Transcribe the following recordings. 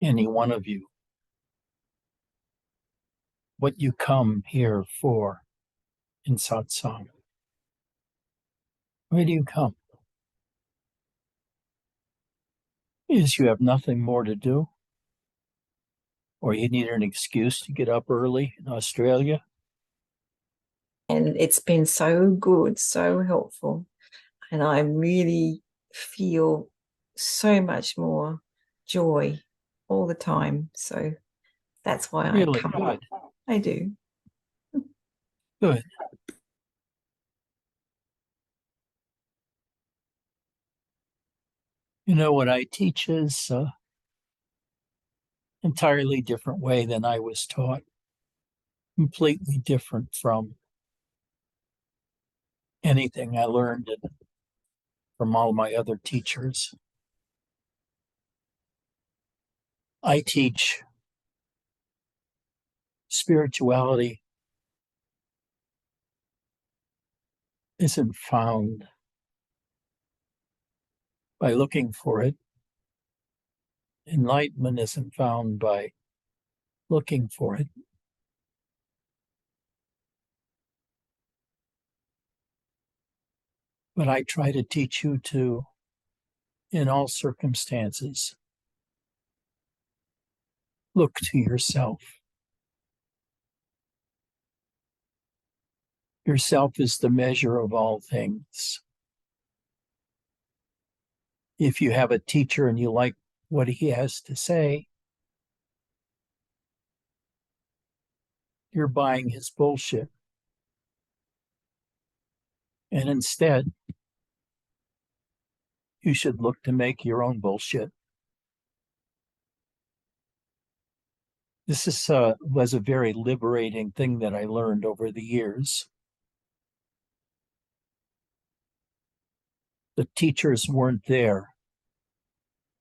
any one of you, what you come here for in Satsang. Why do you come? Is you have nothing more to do? Or you need an excuse to get up early in Australia? And it's been so good, so helpful. And I really feel so much more joy all the time. So that's why I come. Good. I do. Good. You know, what I teach is entirely different way than I was taught. Completely different from anything I learned from all my other teachers. I teach spirituality isn't found by looking for it. Enlightenment isn't found by looking for it. But I try to teach you to, in all circumstances, look to yourself. Yourself is the measure of all things. If you have a teacher and you like what he has to say, you're buying his bullshit. And instead, you should look to make your own bullshit. This was a very liberating thing that I learned over the years. The teachers weren't there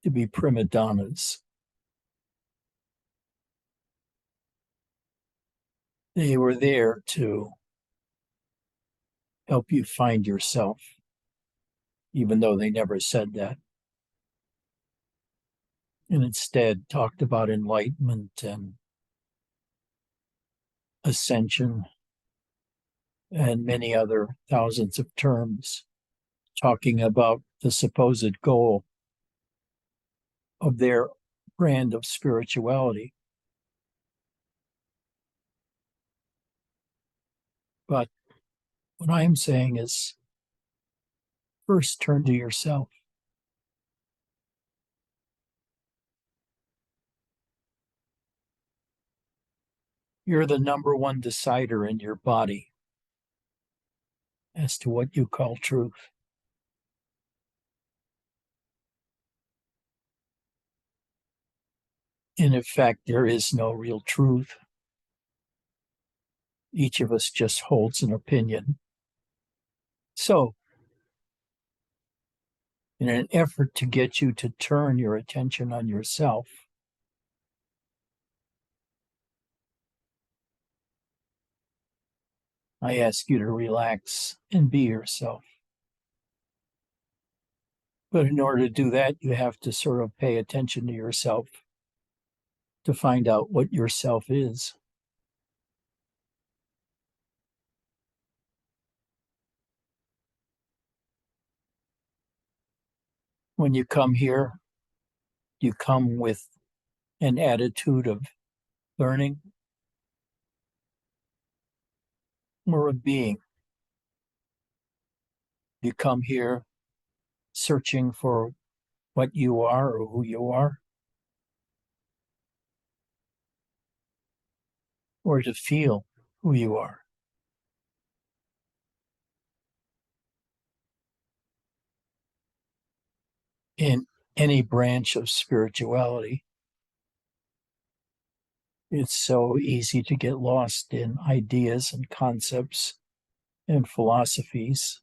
to be prima donnas. They were there to help you find yourself, even though they never said that. And instead talked about enlightenment and ascension and many other thousands of terms, talking about the supposed goal of their brand of spirituality. But what I'm saying is, first turn to yourself. You're the number one decider in your body as to what you call truth. In effect, there is no real truth. Each of us just holds an opinion. So, in an effort to get you to turn your attention on yourself, I ask you to relax and be yourself. But in order to do that, you have to sort of pay attention to yourself to find out what yourself is. When you come here, you come with an attitude of learning or of being. You come here searching for what you are or who you are, or to feel who you are. In any branch of spirituality, it's so easy to get lost in ideas and concepts and philosophies,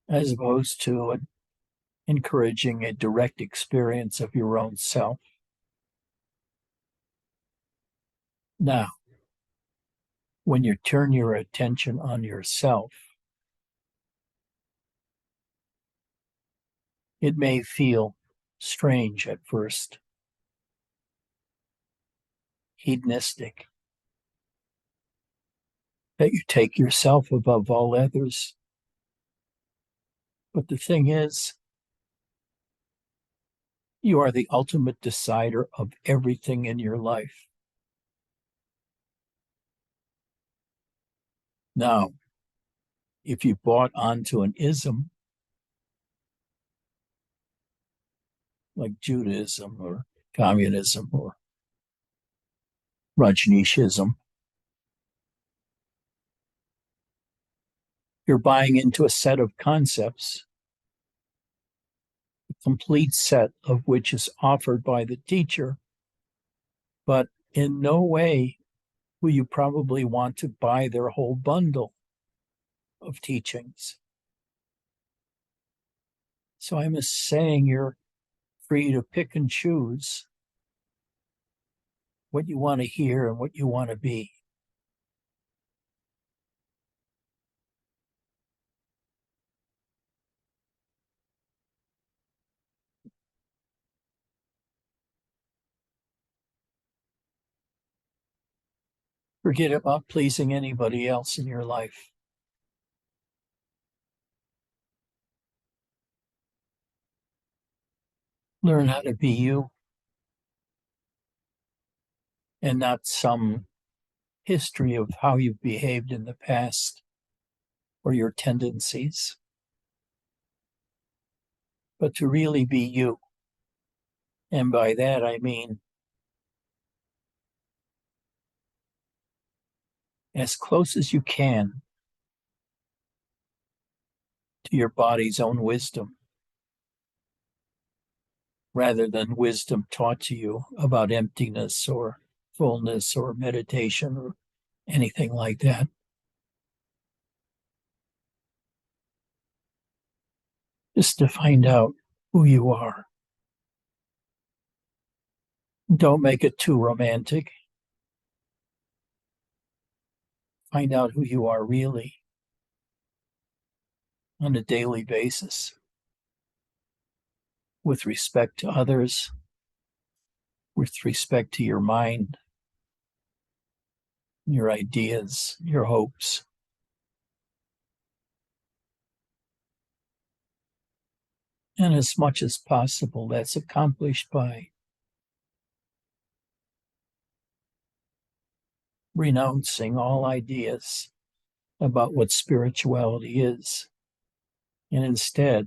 as opposed to encouraging a direct experience of your own self. Now, when you turn your attention on yourself, it may feel strange at first, hedonistic, that you take yourself above all others. But the thing is, you are the ultimate decider of everything in your life. Now, if you bought onto an ism like Judaism or communism or Rajneeshism, you're buying into a set of concepts, a complete set of which is offered by the teacher, but in no way will you probably want to buy their whole bundle of teachings. So I'm just saying you're free to pick and choose what you want to hear and what you want to be. Forget about pleasing anybody else in your life. Learn how to be you and not some history of how you've behaved in the past or your tendencies, but to really be you. And by that, I mean as close as you can to your body's own wisdom, rather than wisdom taught to you about emptiness or fullness or meditation or anything like that. Just to find out who you are. Don't make it too romantic. Find out who you are really on a daily basis with respect to others, with respect to your mind, your ideas, your hopes. And as much as possible, that's accomplished by renouncing all ideas about what spirituality is, and instead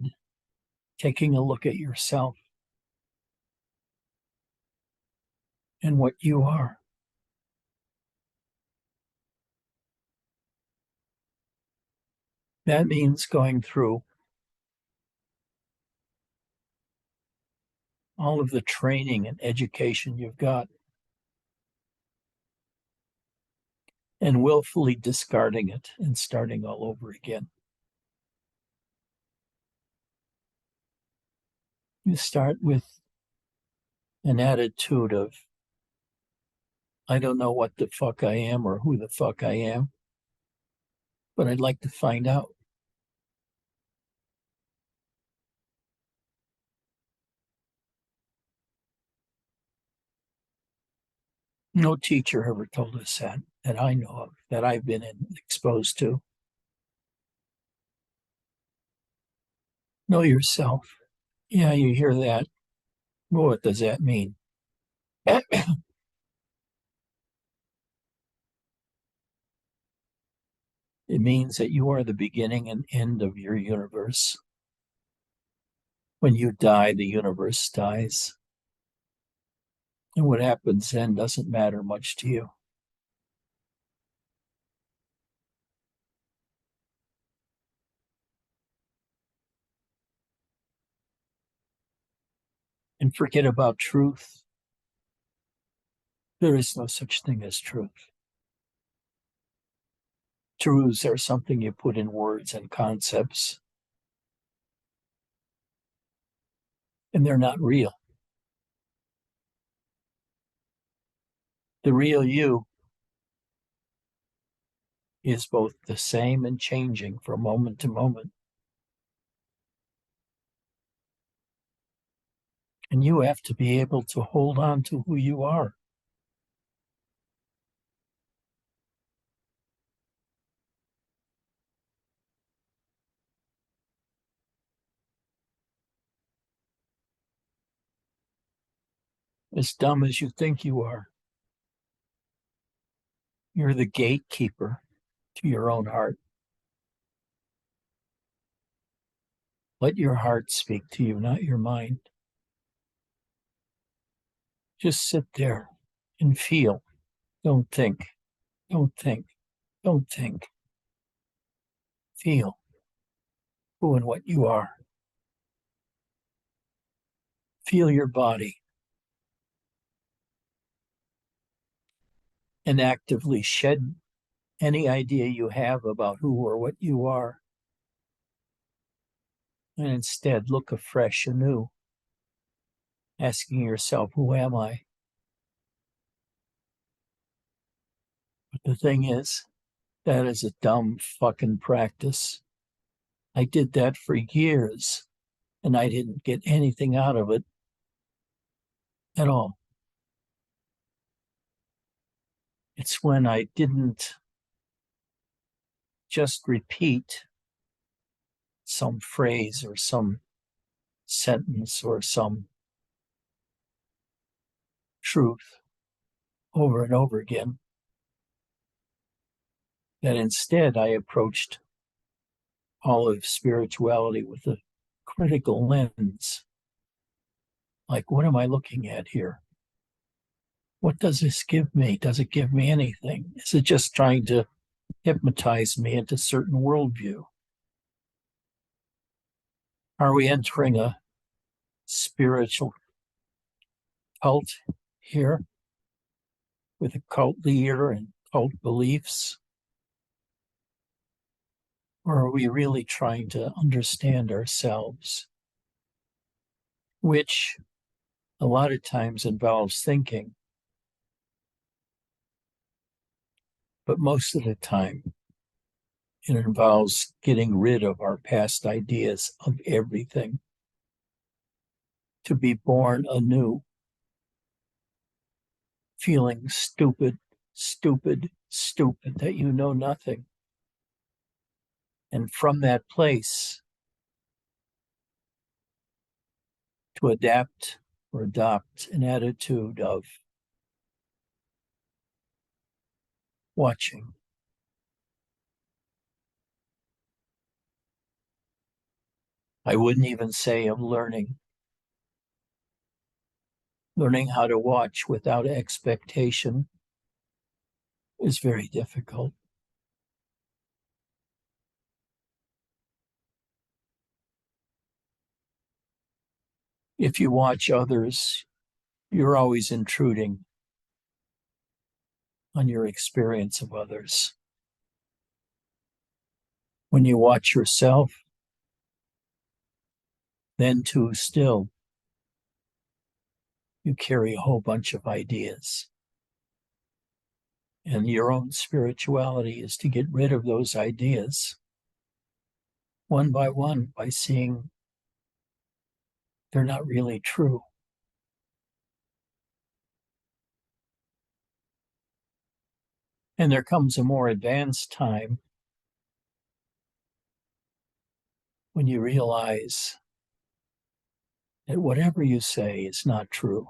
taking a look at yourself and what you are. That means going through all of the training and education you've got and willfully discarding it and starting all over again. You start with an attitude of, I don't know what the fuck I am or who the fuck I am, but I'd like to find out. No teacher ever told us that I know of, that I've been exposed to. Know yourself. Yeah, you hear that. Well, what does that mean? It means that you are the beginning and end of your universe. When you die, the universe dies. And what happens then doesn't matter much to you. And forget about truth. There is no such thing as truth. Truths are something you put in words and concepts, and they're not real. The real you is both the same and changing from moment to moment. And you have to be able to hold on to who you are. As dumb as you think you are, you're the gatekeeper to your own heart. Let your heart speak to you, not your mind. Just sit there and feel. Don't think. Don't think. Don't think. Feel who and what you are. Feel your body and actively shed any idea you have about who or what you are. And instead look afresh anew, asking yourself, who am I? But the thing is, that is a dumb fucking practice. I did that for years and I didn't get anything out of it at all. It's when I didn't just repeat some phrase or some sentence or some truth over and over again, that instead I approached all of spirituality with a critical lens. Like, what am I looking at here? What does this give me? Does it give me anything? Is it just trying to hypnotize me into a certain worldview? Are we entering a spiritual cult here with a cult leader and cult beliefs? Or are we really trying to understand ourselves, which a lot of times involves thinking, but most of the time it involves getting rid of our past ideas of everything to be born anew, feeling stupid, stupid, stupid that you know nothing. And from that place, to adapt or adopt an attitude of watching. I wouldn't even say of learning. Learning how to watch without expectation is very difficult. If you watch others, you're always intruding on your experience of others. When you watch yourself, then too still, you carry a whole bunch of ideas. And your own spirituality is to get rid of those ideas one by seeing they're not really true. And there comes a more advanced time when you realize that whatever you say is not true.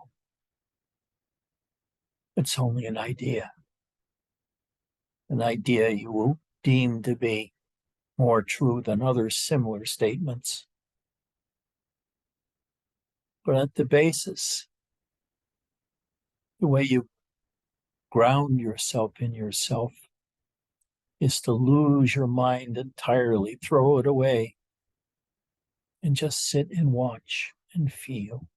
It's only an idea you will deem to be more true than other similar statements. But at the basis, the way you ground yourself in yourself is to lose your mind entirely, throw it away, and just sit and watch and feel.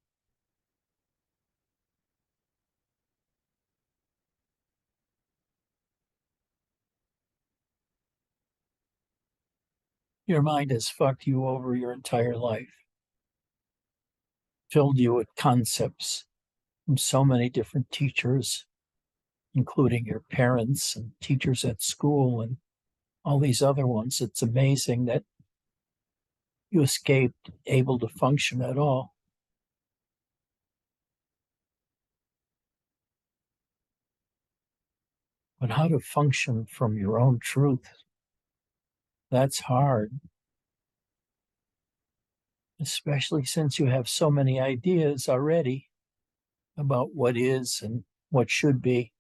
Your mind has fucked you over your entire life, filled you with concepts from so many different teachers, including your parents and teachers at school and all these other ones. It's amazing that you escaped able to function at all. But how to function from your own truth, that's hard, especially since you have so many ideas already about what is and what should be.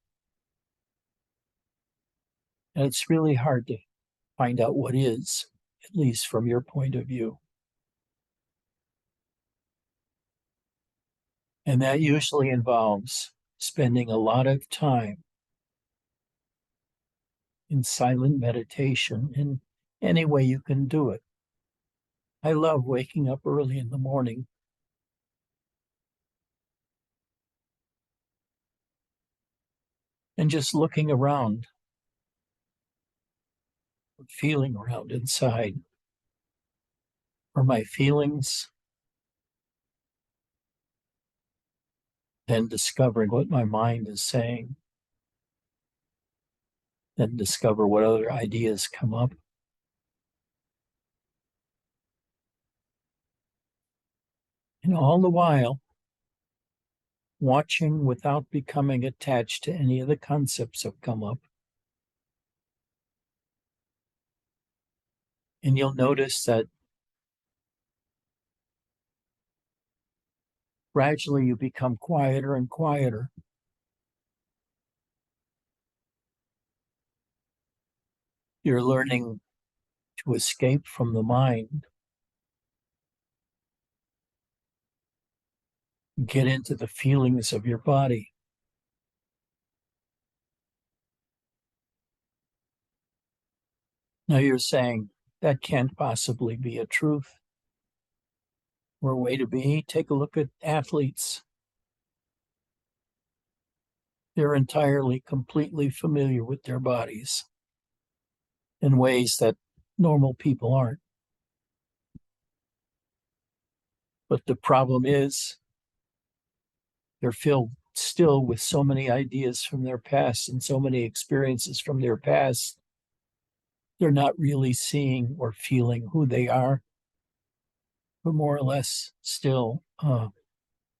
And it's really hard to find out what is, at least from your point of view. And that usually involves spending a lot of time in silent meditation in any way you can do it. I love waking up early in the morning and just looking around, feeling around inside for my feelings, then discovering what my mind is saying, then discover what other ideas come up. And all the while, watching without becoming attached to any of the concepts that come up. And you'll notice that gradually you become quieter and quieter. You're learning to escape from the mind, get into the feelings of your body. Now you're saying that can't possibly be a truth or a way to be. Take a look at athletes. They're entirely, completely familiar with their bodies in ways that normal people aren't. But the problem is they're filled still with so many ideas from their past and so many experiences from their past. They're not really seeing or feeling who they are, but more or less still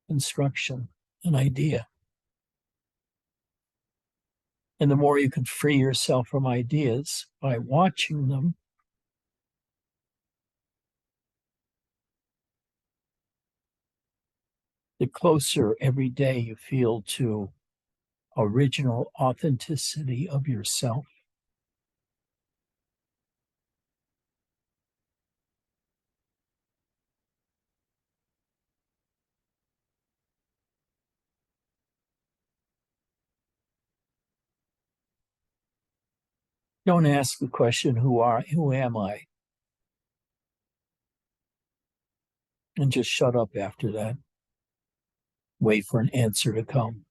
instruction, an idea. And the more you can free yourself from ideas by watching them, the closer every day you feel to original authenticity of yourself. Don't ask the question, who am I? And just shut up after that. Wait for an answer to come.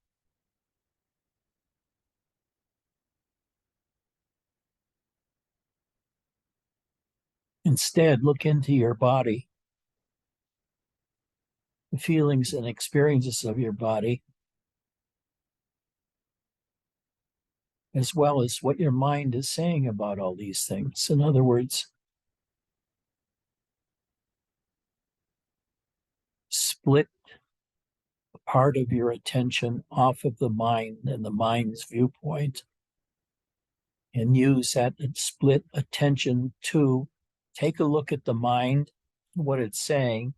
Instead, look into your body, the feelings and experiences of your body, as well as what your mind is saying about all these things. In other words, split a part of your attention off of the mind and the mind's viewpoint and use that split attention to take a look at the mind, what it's saying,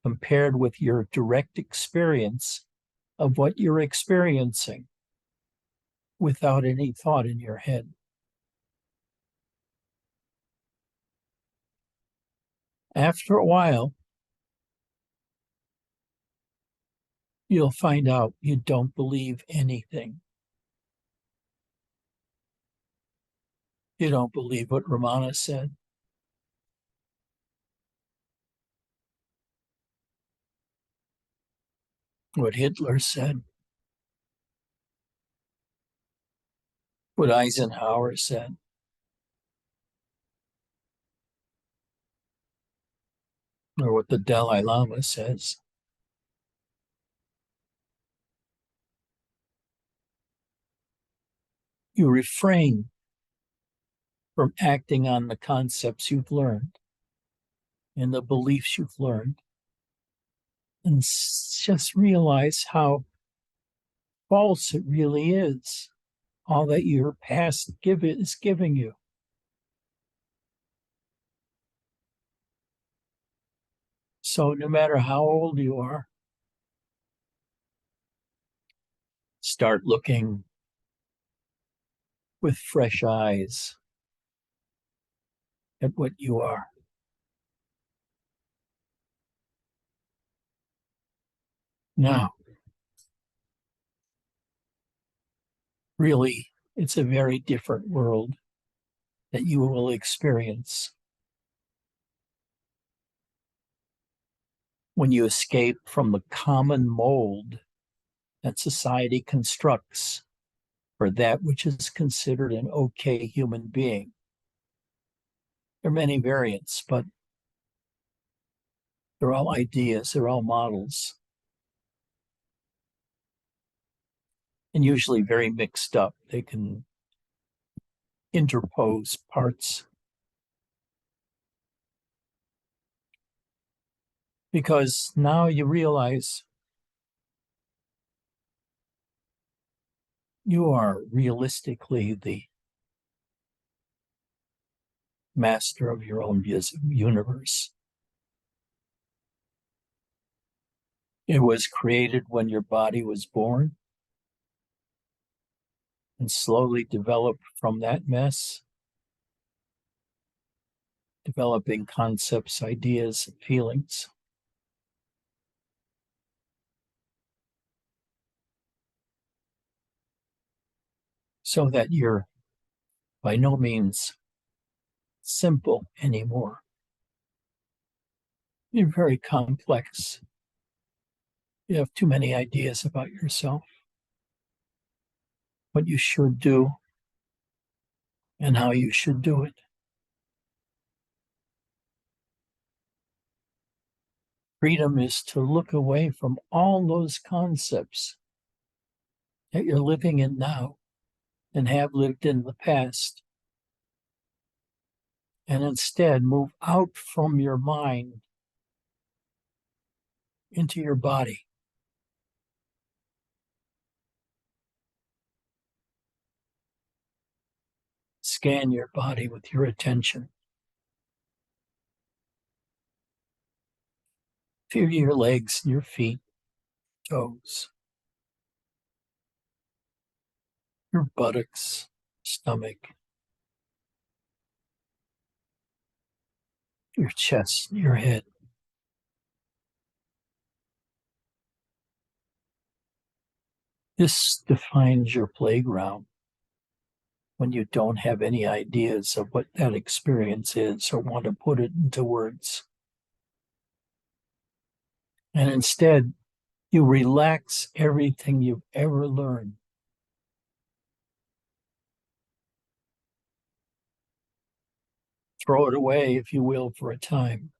compared with your direct experience of what you're experiencing without any thought in your head. After a while, you'll find out you don't believe anything. You don't believe what Ramana said. What Hitler said. What Eisenhower said. Or what the Dalai Lama says. You refrain from acting on the concepts you've learned and the beliefs you've learned, and just realize how false it really is, all that your past is giving you. So no matter how old you are, start looking with fresh eyes at what you are. Now, really, it's a very different world that you will experience when you escape from the common mold that society constructs for that which is considered an okay human being. There are many variants, but they're all ideas, they're all models, and usually very mixed up. They can interpose parts because now you realize you are realistically the master of your own universe. It was created when your body was born and slowly developed from that mess, developing concepts, ideas, and feelings. So that you're by no means simple anymore. You're very complex. You have too many ideas about yourself, what you should do, and how you should do it. Freedom is to look away from all those concepts that you're living in now and have lived in the past, and instead move out from your mind into your body. Scan your body with your attention. Feel your legs and your feet, toes, your buttocks, stomach, your chest, your head. This defines your playground when you don't have any ideas of what that experience is or want to put it into words. And instead, you relax everything you've ever learned. Throw it away, if you will, for a time.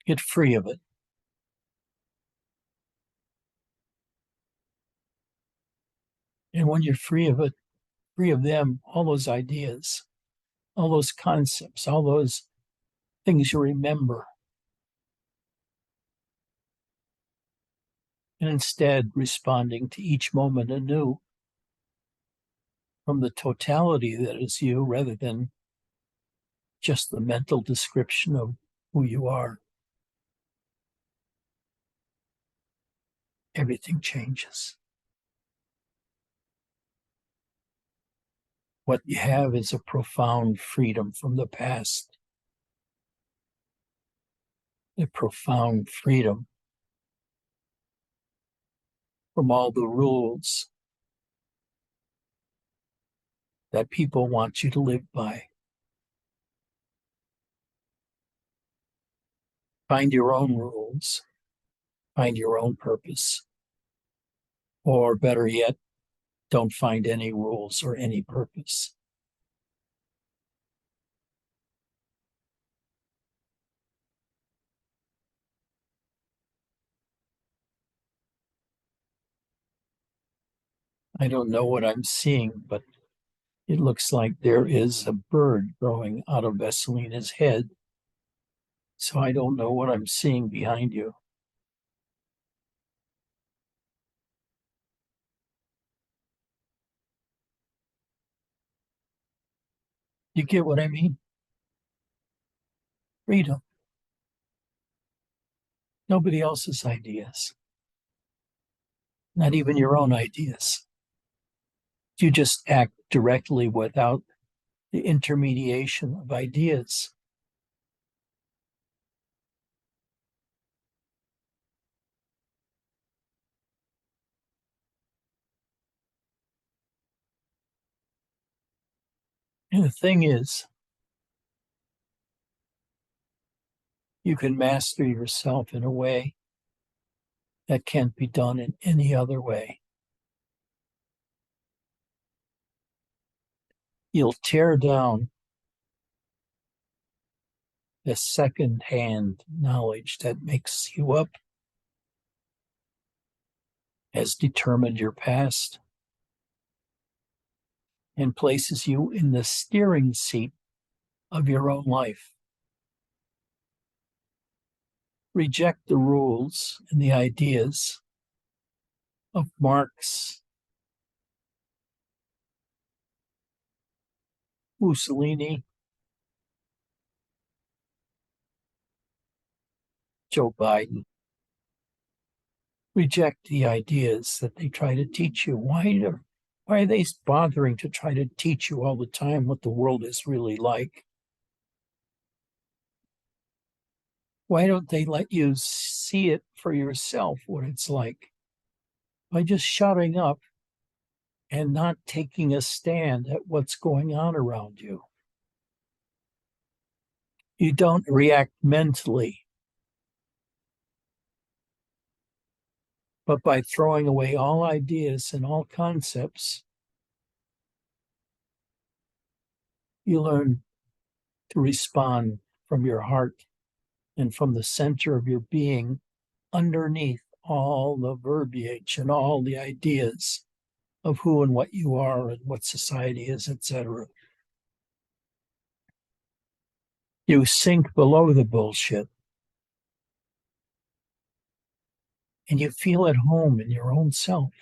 Get free of it. And when you're free of it, free of them, all those ideas, all those concepts, all those things you remember, and instead responding to each moment anew from the totality that is you rather than just the mental description of who you are. Everything changes. What you have is a profound freedom from the past, a profound freedom from all the rules that people want you to live by. Find your own rules, find your own purpose, or better yet, don't find any rules or any purpose. I don't know what I'm seeing, but it looks like there is a bird growing out of Vesselina's head. So I don't know what I'm seeing behind you. You get what I mean? Freedom. Nobody else's ideas, not even your own ideas. You just act directly without the intermediation of ideas. And the thing is, you can master yourself in a way that can't be done in any other way. You'll tear down the second-hand knowledge that makes you up, has determined your past, and places you in the steering seat of your own life. Reject the rules and the ideas of Marx, Mussolini, Joe Biden. Reject the ideas that they try to teach you. Why are they bothering to try to teach you all the time what the world is really like? Why don't they let you see it for yourself, what it's like? By just shutting up and not taking a stand at what's going on around you. You don't react mentally, but by throwing away all ideas and all concepts, you learn to respond from your heart and from the center of your being underneath all the verbiage and all the ideas of who and what you are and what society is, etc. You sink below the bullshit and you feel at home in your own self.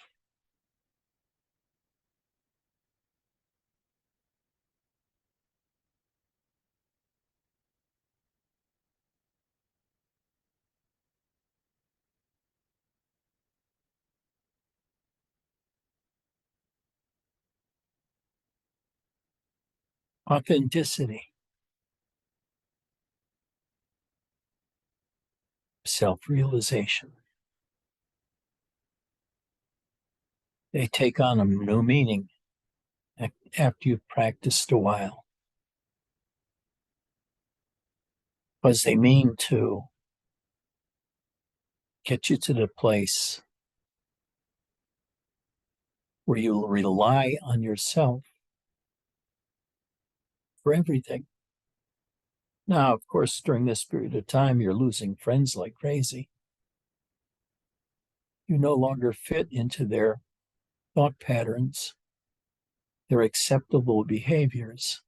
Authenticity, self-realization. They take on a new meaning after you've practiced a while, because they mean to get you to the place where you'll rely on yourself for everything. Now, of course, during this period of time, you're losing friends like crazy. You no longer fit into their thought patterns, their acceptable behaviors.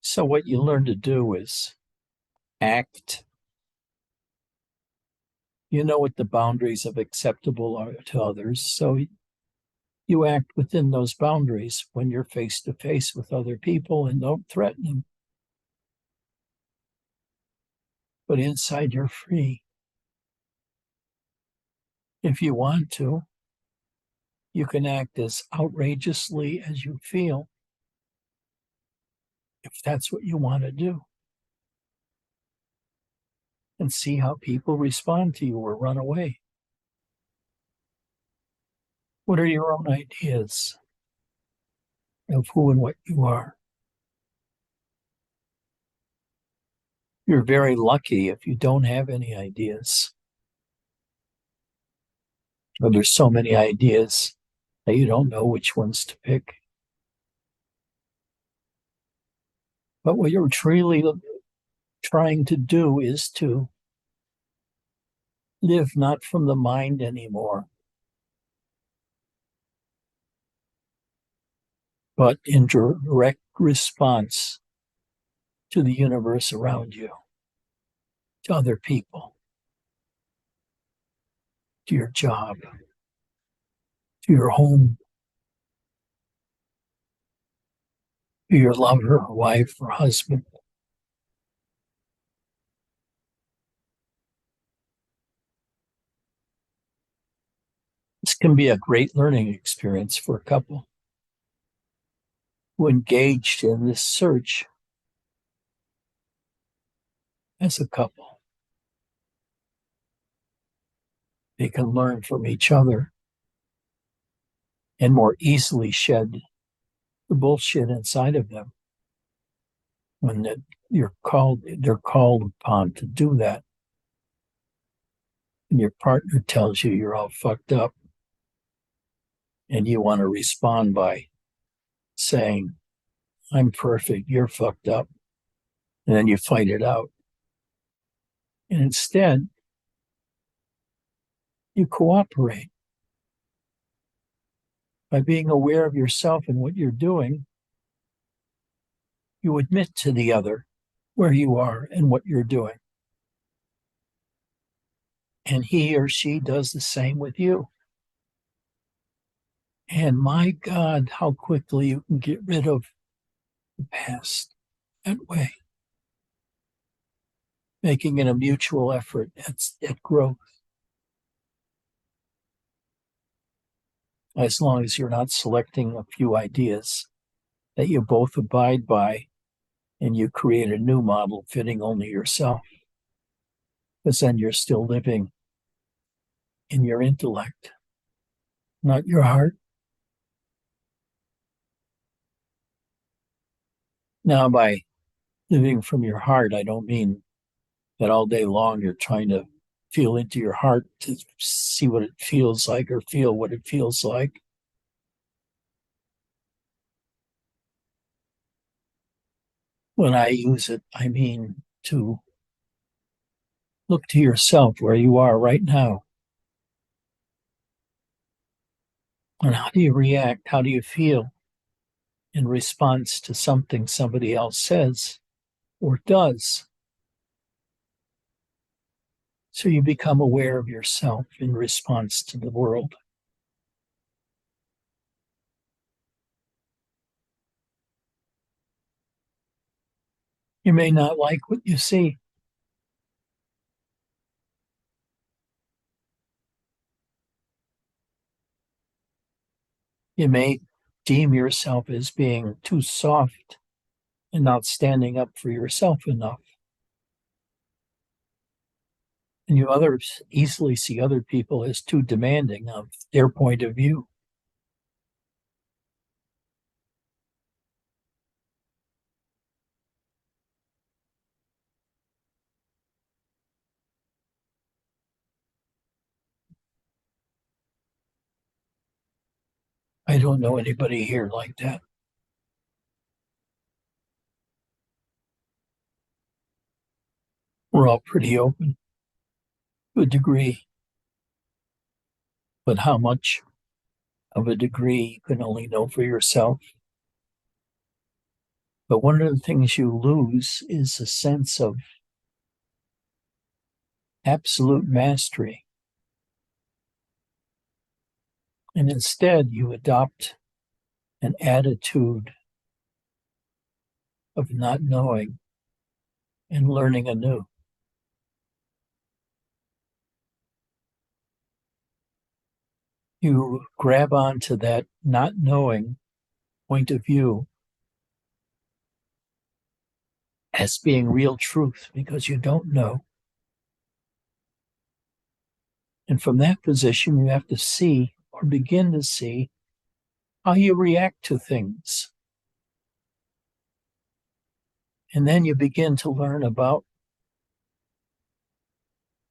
So, what you learn to do is act. You know what the boundaries of acceptable are to others. So, you act within those boundaries when you're face to face with other people and don't threaten them. But inside, you're free. If you want to, you can act as outrageously as you feel, if that's what you want to do, and see how people respond to you or run away. What are your own ideas of who and what you are? You're very lucky if you don't have any ideas. But there's so many ideas that you don't know which ones to pick. But what you're truly trying to do is to live not from the mind anymore, but in direct response to the universe around you, to other people, to your job, to your home, to your lover or wife or husband. This can be a great learning experience for a couple who engaged in this search as a couple. They can learn from each other and more easily shed the bullshit inside of them when they're called upon to do that. And your partner tells you you're all fucked up and you want to respond by saying, I'm perfect, you're fucked up. And then you fight it out. And instead, you cooperate by being aware of yourself and what you're doing. You admit to the other where you are and what you're doing. And he or she does the same with you. And my God, how quickly you can get rid of the past that way, making it a mutual effort at growth. As long as you're not selecting a few ideas that you both abide by and you create a new model fitting only yourself, because then you're still living in your intellect, not your heart. Now, by living from your heart, I don't mean that all day long you're trying to feel into your heart to see what it feels like or feel what it feels like. When I use it, I mean to look to yourself where you are right now. And how do you react? How do you feel in response to something somebody else says or does? So you become aware of yourself in response to the world. You may not like what you see. You may deem yourself as being too soft and not standing up for yourself enough. And you others easily see other people as too demanding of their point of view. I don't know anybody here like that. We're all pretty open to a degree, but how much of a degree you can only know for yourself. But one of the things you lose is a sense of absolute mastery. And instead, you adopt an attitude of not knowing and learning anew. You grab onto that not knowing point of view as being real truth because you don't know. And from that position, you have to see or begin to see how you react to things. And then you begin to learn about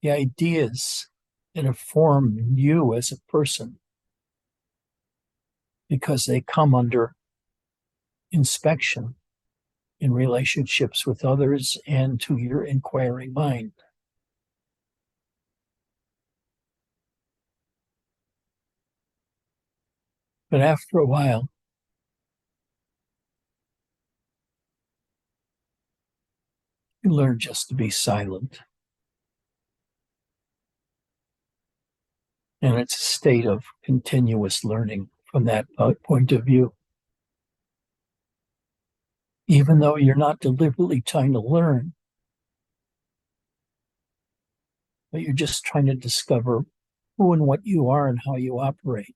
the ideas that have formed you as a person because they come under inspection in relationships with others and to your inquiring mind. But after a while, you learn just to be silent. And it's a state of continuous learning from that point of view. even though you're not deliberately trying to learn, but you're just trying to discover who and what you are and how you operate.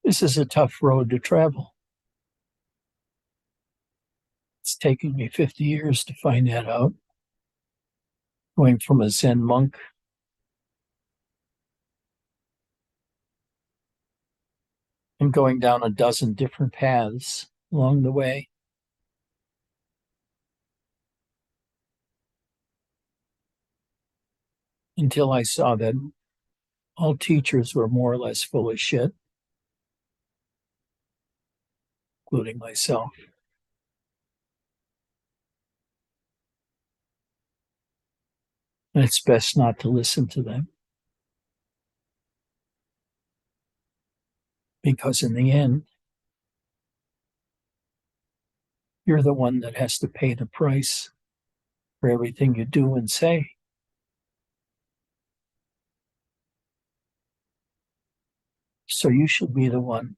This is a tough road to travel. It's taken me 50 years to find that out. Going from a Zen monk and going down a dozen different paths along the way. Until I saw that all teachers were more or less full of shit, including myself. And it's best not to listen to them. Because in the end, you're the one that has to pay the price for everything you do and say. So you should be the one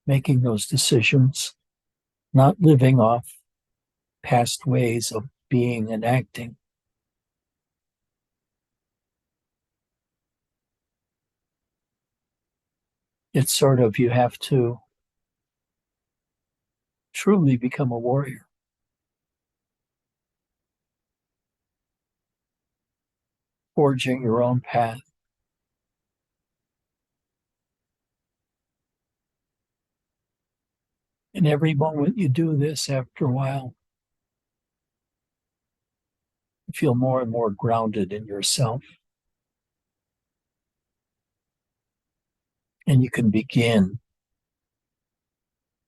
making those decisions, not living off past ways of being and acting. It's sort of, you have to truly become a warrior, forging your own path. And every moment you do this, after a while, you feel more and more grounded in yourself. And you can begin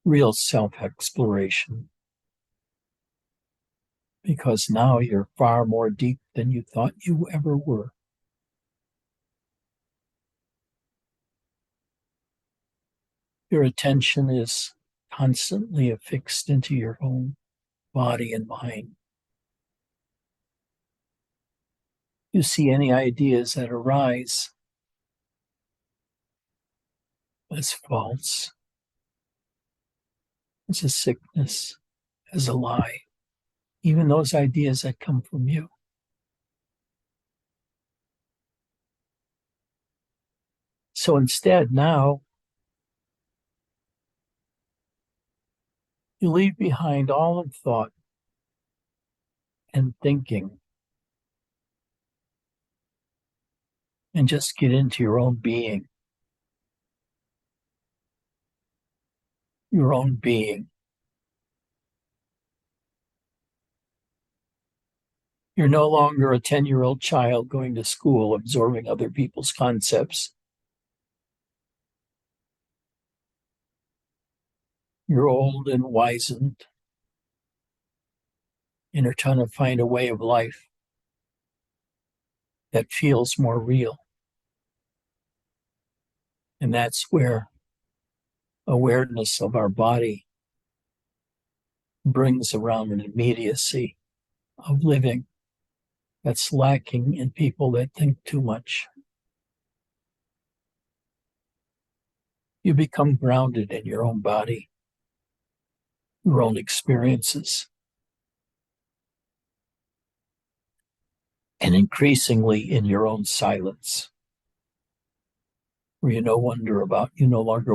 real self-exploration, because now you're far more deep than you thought you ever were. Your attention is constantly affixed into your own body and mind. You see any ideas that arise as false, as a sickness, as a lie, even those ideas that come from you. So instead, now, you leave behind all of thought and thinking and just get into your own being. Your own being. You're no longer a 10-year-old child going to school, absorbing other people's concepts. You're old and wizened, and are trying to find a way of life that feels more real. And that's where awareness of our body brings around an immediacy of living that's lacking in people that think too much. You become grounded in your own body, your own experiences, and increasingly in your own silence, where you no longer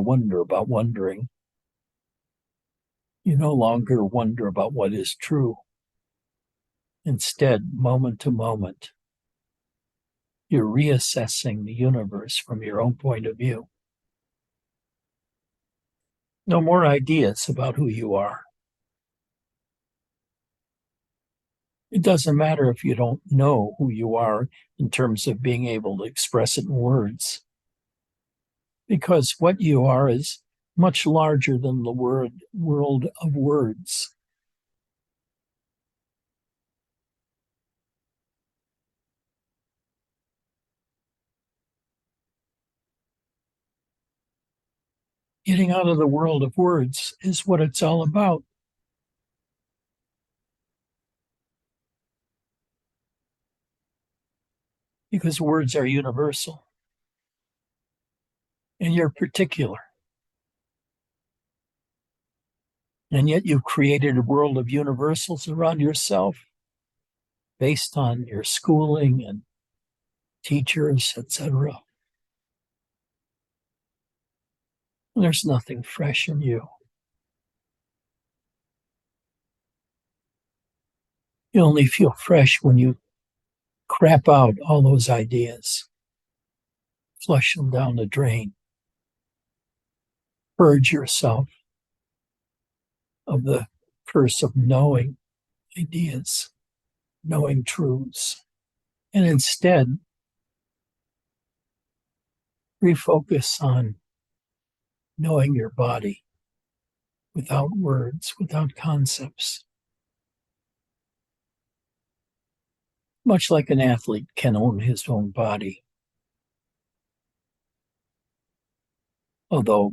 wonder about wondering. You no longer wonder about what is true. Instead, moment to moment, you're reassessing the universe from your own point of view. No more ideas about who you are. It doesn't matter if you don't know who you are in terms of being able to express it in words, because what you are is much larger than the world of words. Getting out of the world of words is what it's all about. because words are universal and you're particular. And yet you've created a world of universals around yourself based on your schooling and teachers, etc. There's nothing fresh in you. You only feel fresh when you crap out all those ideas, flush them down the drain, purge yourself of the curse of knowing ideas, knowing truths, and instead refocus on knowing your body without words, without concepts. Much like an athlete can own his own body, although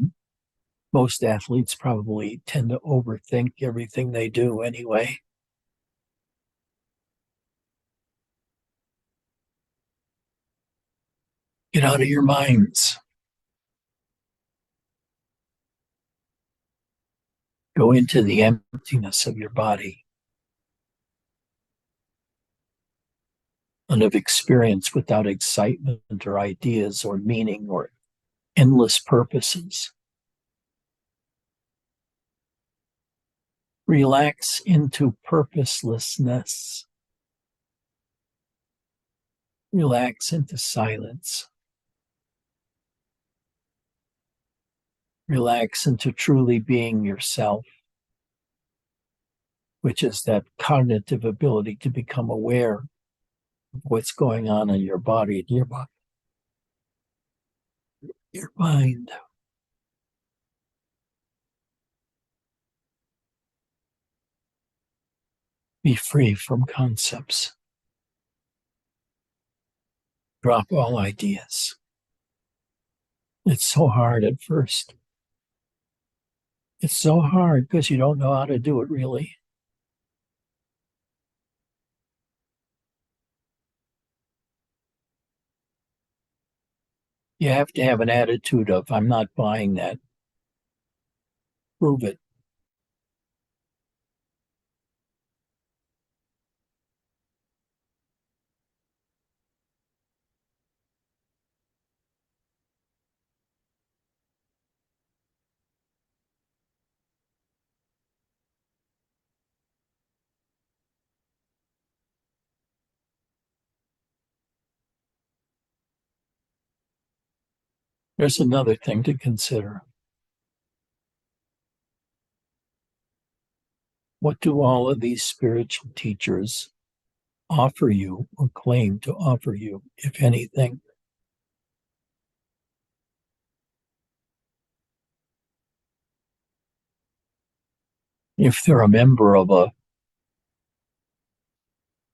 most athletes probably tend to overthink everything they do anyway. Get out of your minds. Go into the emptiness of your body and of experience without excitement or ideas or meaning or endless purposes. Relax into purposelessness. Relax into silence. Relax into truly being yourself, which is that cognitive ability to become aware of what's going on in your body and your mind. Be free from concepts. Drop all ideas. It's so hard at first. It's so hard because you don't know how to do it really. You have to have an attitude of, I'm not buying that. Prove it. There's another thing to consider. What do all of these spiritual teachers offer you or claim to offer you, if anything? If they're a member of a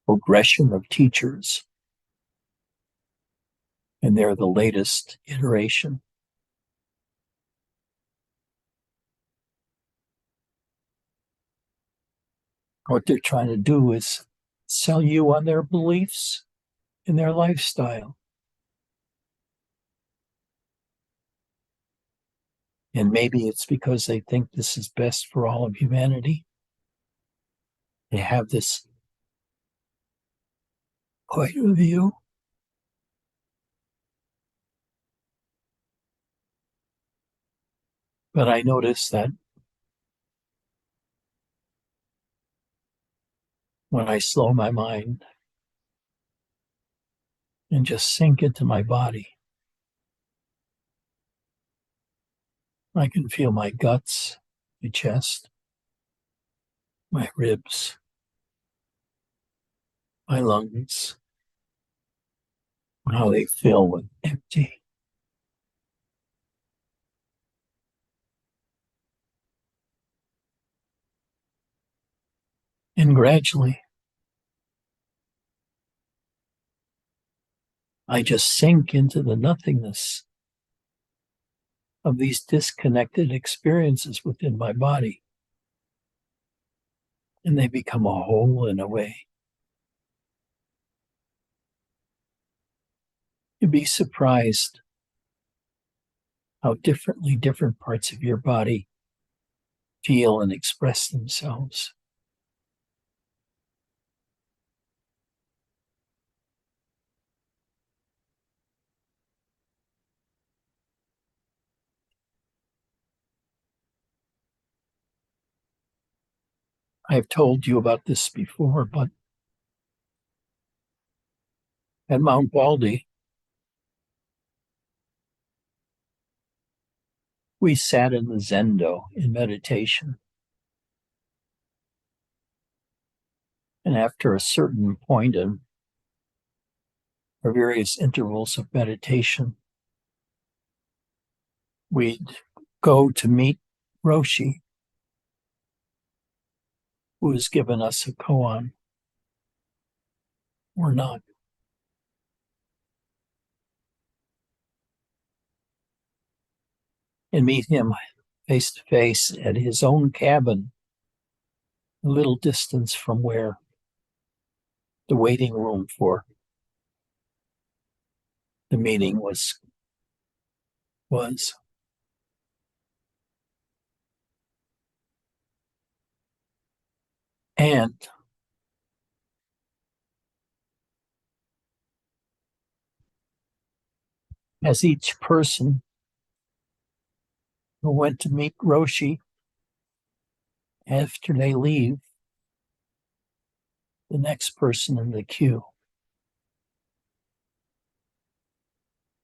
progression of teachers and they're the latest iteration, what they're trying to do is sell you on their beliefs and their lifestyle. And maybe it's because they think this is best for all of humanity. They have this point of view. But I notice that when I slow my mind and just sink into my body, I can feel my guts, my chest, my ribs, my lungs, how they fill with empty. And gradually, I just sink into the nothingness of these disconnected experiences within my body. And they become a whole in a way. You'd be surprised how differently different parts of your body feel and express themselves. I've told you about this before, but at Mount Baldy, we sat in the Zendo in meditation. And after a certain point in our various intervals of meditation, we'd go to meet Roshi, who has given us a koan or not, and meet him face to face at his own cabin, a little distance from where the waiting room for the meeting was. And as each person who went to meet Roshi, after they leave, the next person in the queue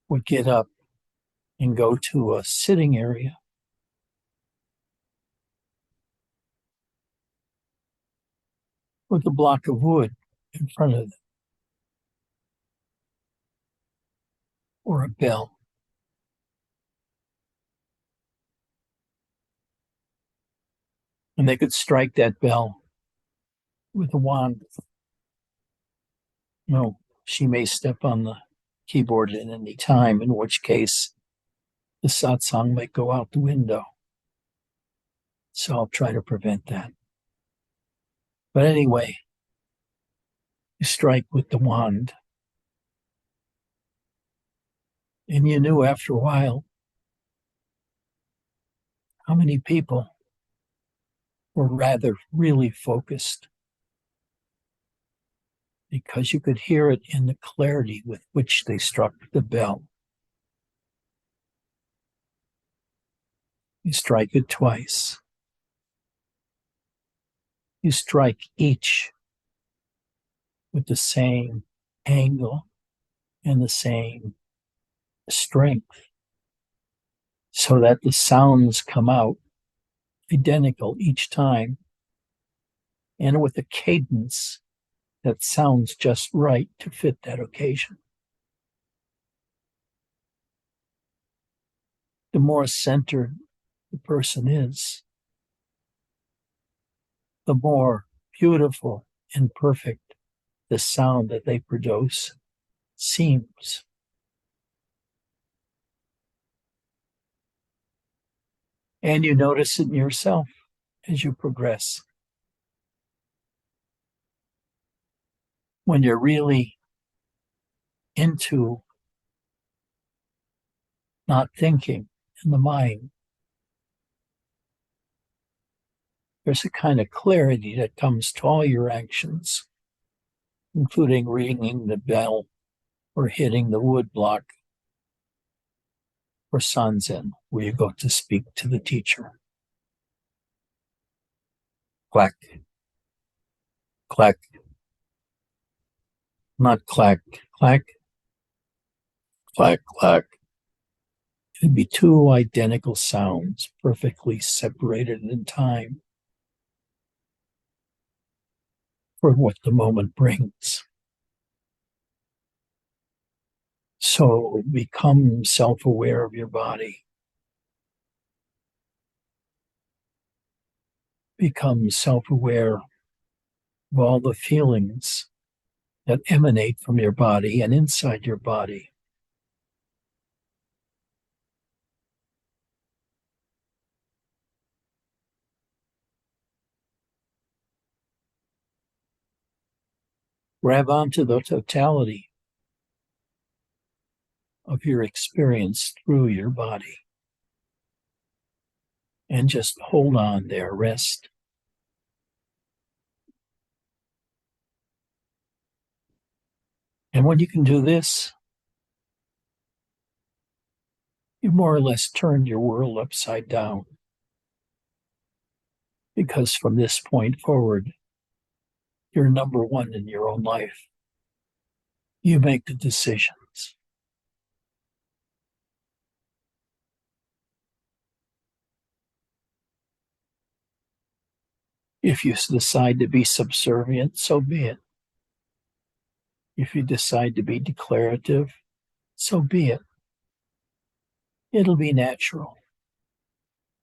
would get up and go to a sitting area with a block of wood in front of them or a bell. And they could strike that bell with a wand. No, she may step on the keyboard at any time, in which case the satsang might go out the window. So I'll try to prevent that. But anyway, you strike with the wand. And you knew after a while how many people were rather really focused, because you could hear it in the clarity with which they struck the bell. You strike it twice. You strike each with the same angle and the same strength, so that the sounds come out identical each time, and with a cadence that sounds just right to fit that occasion. The more centered the person is, the more beautiful and perfect the sound that they produce seems. And you notice it in yourself as you progress. When you're really into not thinking in the mind, there's a kind of clarity that comes to all your actions, including ringing the bell or hitting the wood block or sanzen, where you go to speak to the teacher. Clack, clack, not clack, clack, clack, clack. It'd be two identical sounds, perfectly separated in time for what the moment brings. So become self-aware of your body. Become self-aware of all the feelings that emanate from your body and inside your body. Grab onto the totality of your experience through your body. And just hold on there, rest. And when you can do this, you more or less turned your world upside down. Because from this point forward, you're number one in your own life. You make the decisions. If you decide to be subservient, so be it. If you decide to be declarative, so be it. It'll be natural,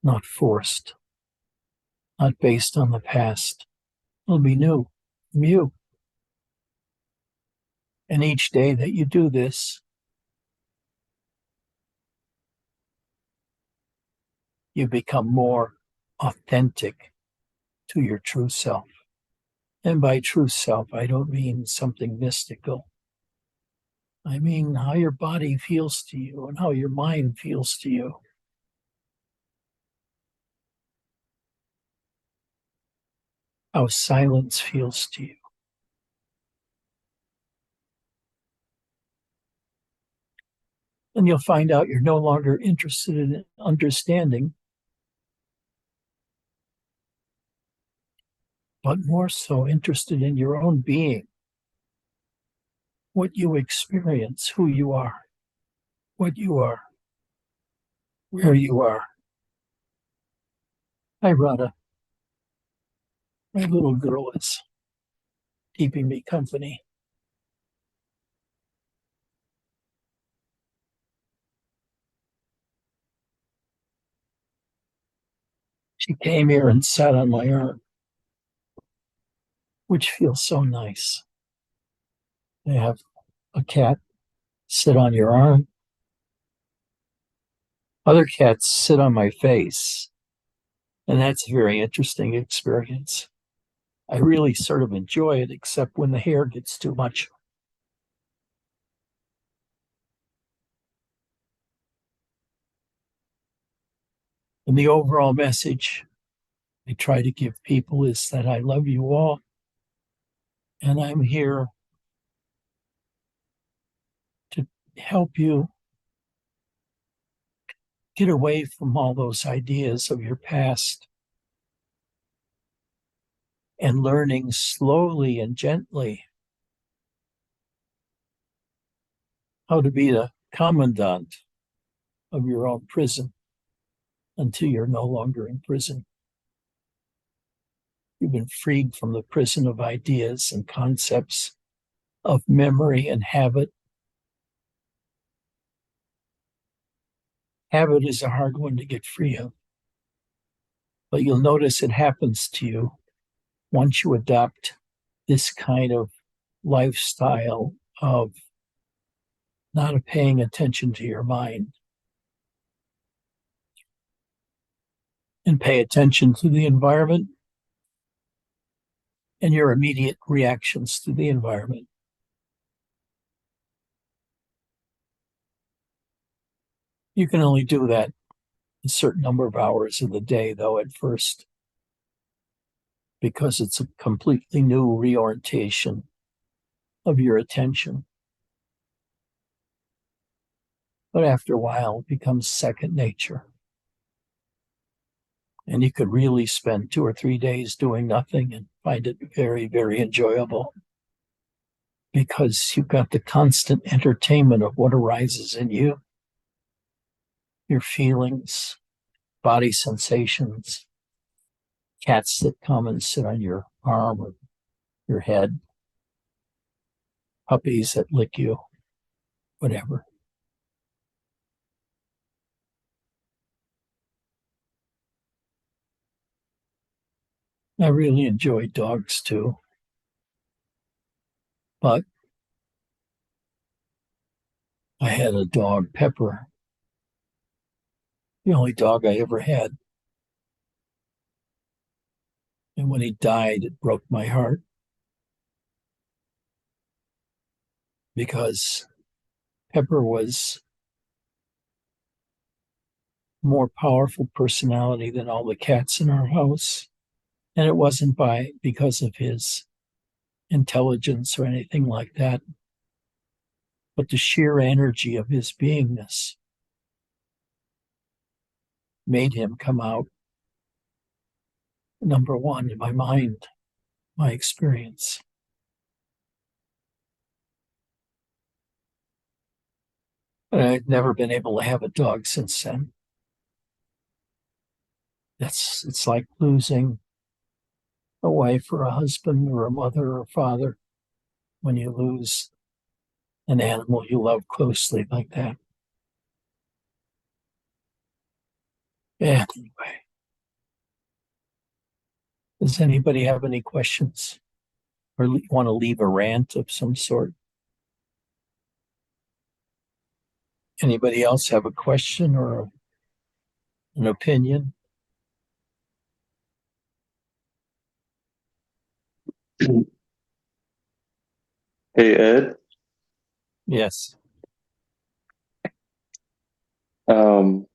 not forced, not based on the past. It'll be new from you. And each day that you do this, you become more authentic to your true self. And by true self, I don't mean something mystical. I mean how your body feels to you and how your mind feels to you. How silence feels to you. And you'll find out you're no longer interested in understanding, but more so interested in your own being, what you experience, who you are, what you are, where you are. Hi, Radha. My little girl is keeping me company. She came here and sat on my arm, which feels so nice. To have a cat sit on your arm. Other cats sit on my face, and that's a very interesting experience. I really sort of enjoy it, except when the hair gets too much. And the overall message I try to give people is that I love you all, and I'm here to help you get away from all those ideas of your past and learning slowly and gently how to be the commandant of your own prison until you're no longer in prison. You've been freed from the prison of ideas and concepts, of memory and habit. Habit is a hard one to get free of, but you'll notice it happens to you once you adopt this kind of lifestyle of not paying attention to your mind and pay attention to the environment and your immediate reactions to the environment. You can only do that a certain number of hours of the day, though, at first, because it's a completely new reorientation of your attention. But after a while, it becomes second nature. And you could really spend 2 or 3 days doing nothing and find it very, very enjoyable because you've got the constant entertainment of what arises in you, your feelings, body sensations, cats that come and sit on your arm or your head, puppies that lick you, whatever. I really enjoy dogs too, but I had a dog, Pepper, the only dog I ever had. And when he died, it broke my heart because Pepper was more powerful personality than all the cats in our house. And it wasn't because of his intelligence or anything like that, but the sheer energy of his beingness made him come out number one in my mind, my experience. But I've never been able to have a dog since then. It's like losing a wife or a husband or a mother or a father when you lose an animal you love closely like that. Yeah, anyway. Does anybody have any questions or want to leave a rant of some sort? Anybody else have a question or an opinion? Hey Ed, Yes. um,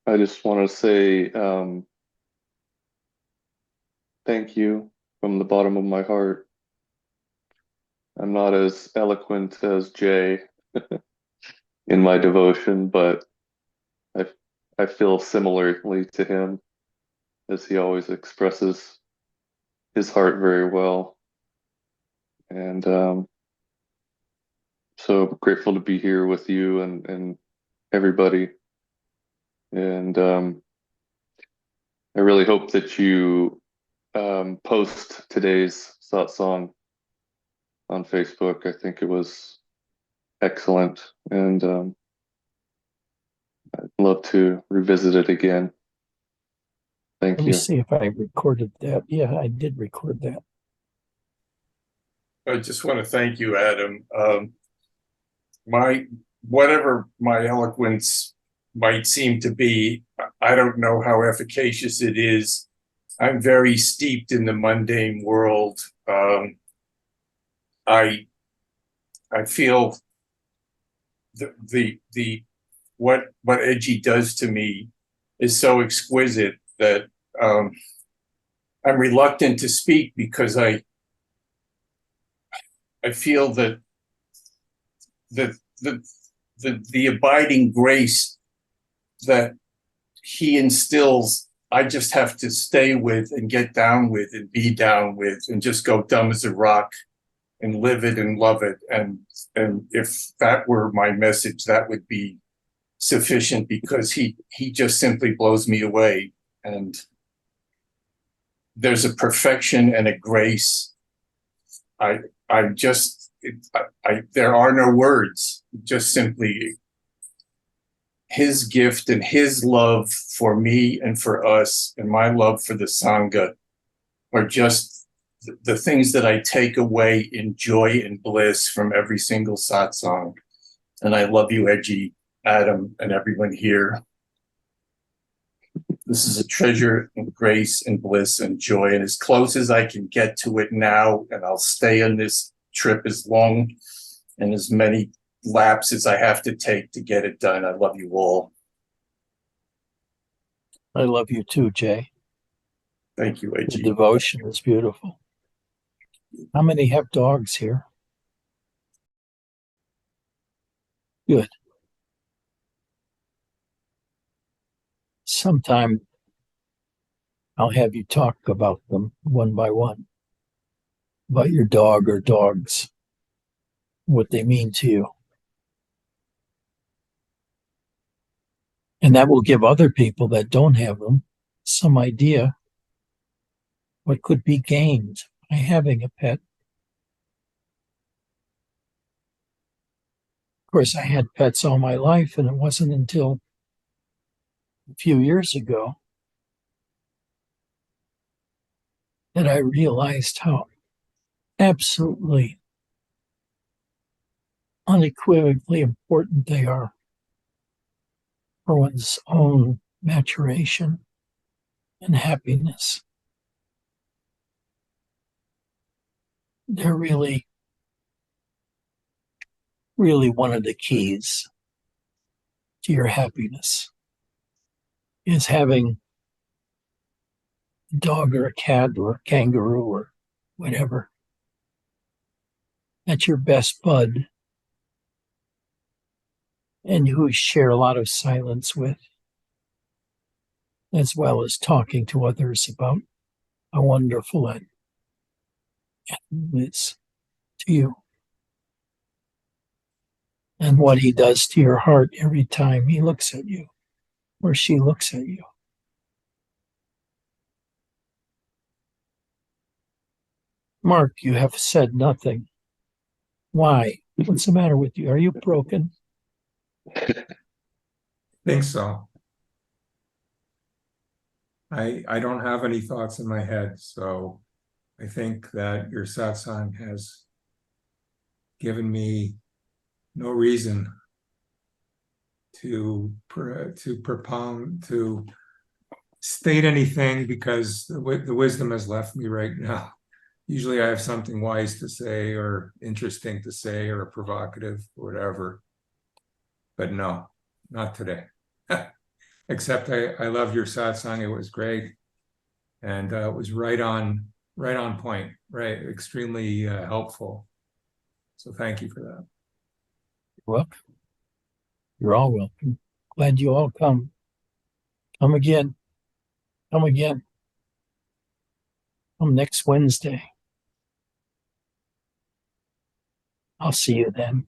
I just want to say thank you from the bottom of my heart. I'm not as eloquent as Jay in my devotion, but I I feel similarly to him as he always expresses his heart very well. And so grateful to be here with you and everybody. And I really hope that you post today's Satsang on Facebook. I think it was excellent, and I'd love to revisit it again. Let Thank me you. see if I recorded that. Yeah, I did record that. I just want to thank you, Adam. My whatever my eloquence might seem to be, I don't know how efficacious it is. I'm very steeped in the mundane world. I I feel the what Edgy does to me is so exquisite that um, I'm reluctant to speak because I feel that the the the abiding grace that he instills, I just have to stay with and get down with and be down with and just go dumb as a rock and live it and love it. And if that were my message, that would be sufficient because he just simply blows me away. And there's a perfection and a grace. I I just there are no words. Just simply his gift and his love for me and for us and my love for the Sangha are just the things that I take away in joy and bliss from every single satsang. And I love you, Edgy, Adam, and everyone here. This is a treasure and grace and bliss and joy, and as close as I can get to it now, and I'll stay on this trip as long and as many laps as I have to take to get it done. I love you all. I love you too, Jay. Thank you, The Edgy. devotion is beautiful. How many have dogs here? Good. Sometime I'll have you talk about them one by one, about your dog or dogs, what they mean to you. And that will give other people that don't have them some idea what could be gained by having a pet. Of course, I had pets all my life, and it wasn't until a few years ago that I realized how absolutely unequivocally important they are for one's own maturation and happiness. They're really, really one of the keys to your happiness. is having a dog or a cat or a kangaroo or whatever. That's your best bud, and who you share a lot of silence with, as well as talking to others about how wonderful that is to you, and what he does to your heart every time he looks at you or she looks at you. Mark, you have said nothing. Why? What's the matter with you? Are you broken? Think so. I don't have any thoughts in my head, so I think that your satsang has given me no reason to propound, to state anything, because the wisdom has left me right now. Usually I have something wise to say or interesting to say or provocative or whatever. But no, not today. Except I love your satsang. It was great. And it was right on point, right? Extremely helpful. So thank you for that. You're welcome. You're all welcome. Glad you all come. Come again. Come again. Come next Wednesday. I'll see you then.